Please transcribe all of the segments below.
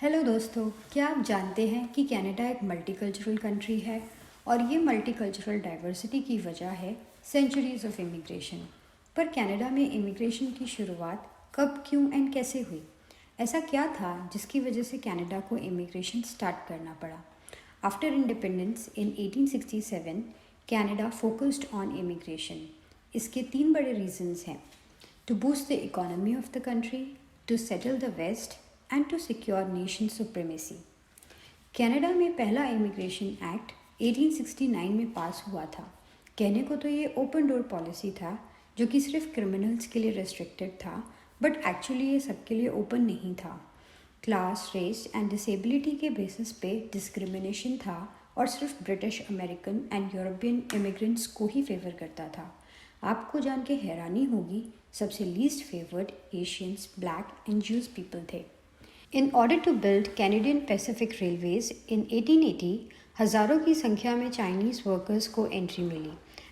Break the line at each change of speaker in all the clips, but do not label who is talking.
Hello दोस्तों, क्या आप जानते हैं कि कनाडा एक मल्टीकल्चरल कंट्री है और ये मल्टीकल्चरल डाइवर्सिटी की वजह है सेंचुरीज ऑफ इमिग्रेशन। पर कनाडा में इमिग्रेशन की शुरुआत कब, क्यों एंड कैसे हुई? ऐसा क्या था जिसकी वजह से कनाडा को इमिग्रेशन स्टार्ट करना पड़ा? After independence in 1867 Canada focused on immigration. इसके 3 बड़े रीजंस हैं: to boost the economy of the country, to settle the West, and to secure nation supremacy. Canada में पहला इमिग्रेशन एक्ट 1869 में पास हुआ था। कहने को तो ये ओपन डोर पॉलिसी था जो कि सिर्फ क्रिमिनल्स के लिए रेस्ट्रिक्टेड था, बट एक्चुअली ये सबके लिए ओपन नहीं था। क्लास, रेस एंड डिसेबिलिटी के बेसिस पे डिस्क्रिमिनेशन था और सिर्फ British, American and European immigrants को ही फेवर करता था। आपको जान के हैरानी होगी, सबसे least favoured Asians, black and Jews people थे। In order to build Canadian Pacific railways in 1880 हज़ारों की संख्या में चाइनीज़ वर्कर्स को एंट्री मिली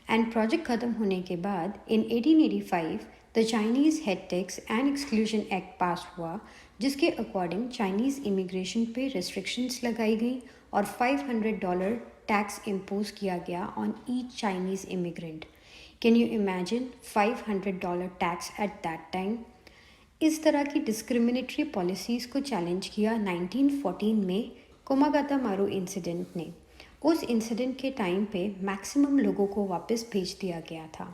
एंड प्रोजेक्ट ख़त्म होने के बाद in 1885 the Chinese head tax and exclusion act pass हुआ, जिसके अकॉर्डिंग चाइनीज़ इमिग्रेशन पे रिस्ट्रिक्शंस लगाई गई और $500 टैक्स इम्पोज किया गया on each Chinese immigrant. Can you imagine $500 tax at that time? इस तरह की डिस्क्रिमिनेटरी पॉलिसीज़ को चैलेंज किया 1914 में कोमागाता मारू इंसिडेंट ने। उस इंसिडेंट के टाइम पे मैक्सिमम लोगों को वापस भेज दिया गया था।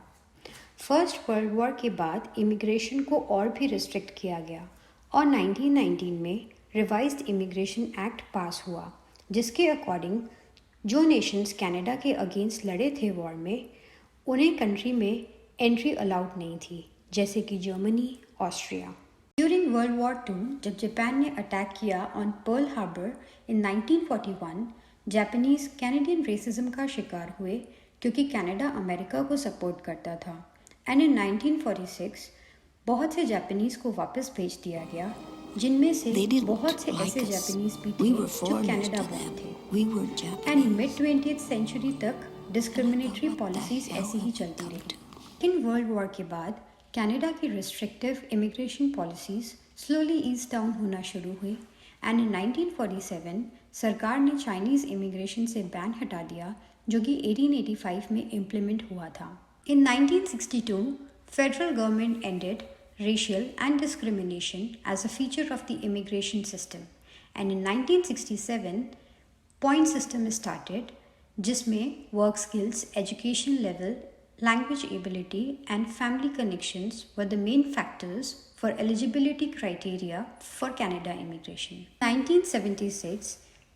फर्स्ट वर्ल्ड वॉर के बाद इमिग्रेशन को और भी रिस्ट्रिक्ट किया गया और 1919 में रिवाइज्ड इमिग्रेशन एक्ट पास हुआ, जिसके अकॉर्डिंग जो नेशंस कनाडा के अगेंस्ट लड़े थे वॉर में, उन्हें कंट्री में एंट्री अलाउड नहीं थी, जैसे कि Germany, Austria. During world war II, जब जापान ने अटैक किया on Pearl Harbor in 1941, Japanese Canadian racism का शिकार हुए क्योंकि कनाडा अमेरिका को सपोर्ट करता था। एंड इन 1946 बहुत से जापानीज को वापस भेज दिया गया, जिनमें से बहुत से ऐसे जापानीज भी थे जो कनाडा बोर्न थे। एंड मिड 20th सेंचुरी तक डिस्क्रिमिनेटरी पॉलिसीज ऐसी ही चलती रही। इन वर्ल्ड वॉर के बाद कनाडा की restrictive immigration policies slowly ease down होना शुरू हुई एंड इन 1947 सरकार ने चाइनीज़ इमिग्रेशन से बैन हटा दिया, जो कि 1885 में इम्प्लीमेंट हुआ था। In 1962 federal government ended racial and discrimination as a feature of the immigration system and in 1967 point system started, जिसमें work skills, education level, language ability and family connections were the main factors for eligibility criteria for Canada immigration. 1976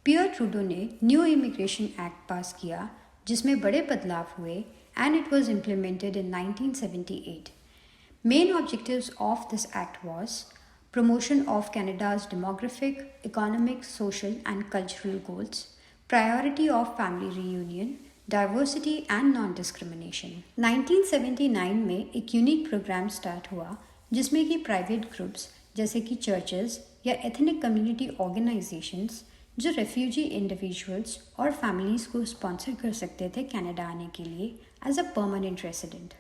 Pierre Trudeau ने new immigration act pass किया, जिसमें बड़े बदलाव हुए and it was implemented in 1978. Main objectives of this act was promotion of Canada's demographic, economic, social and cultural goals, priority of family reunion, diversity and non discrimination. 1979 में एक unique programme start हुआ, जिसमें कि private groups जैसे कि churches या ethnic community organisations जो refugee individuals और फैमिलीज़ को स्पॉन्सर कर सकते थे कनाडा आने के लिए as a permanent resident.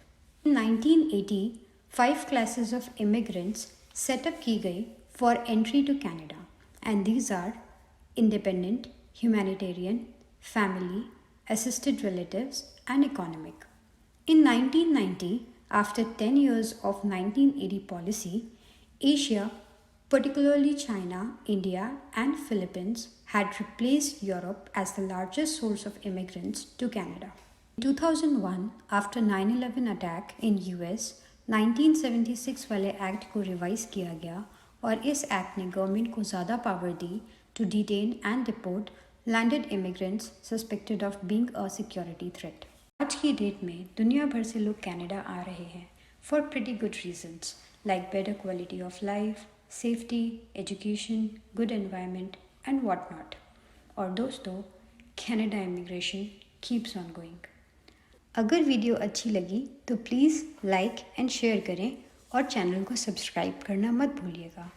1980 5 classes of immigrants set up की गई for entry to Canada and these are independent, humanitarian, family, assisted relatives and economic. In 1990, after 10 years of 1980 policy, Asia, particularly China, India and Philippines, had replaced Europe as the largest source of immigrants to Canada. In 2001, after 9/11 attack in US, 1976 वाले act को revise किया गया और इस act ने government को ज़्यादा power the to detain and deport landed immigrants suspected of being a security threat. आज की डेट में दुनिया भर से लोग कनाडा आ रहे हैं for pretty good reasons like better quality of life, safety, education, good environment and what not. और दोस्तों, Canada immigration keeps on going. अगर वीडियो अच्छी लगी तो प्लीज़ लाइक एंड शेयर करें और चैनल को सब्सक्राइब करना मत भूलिएगा।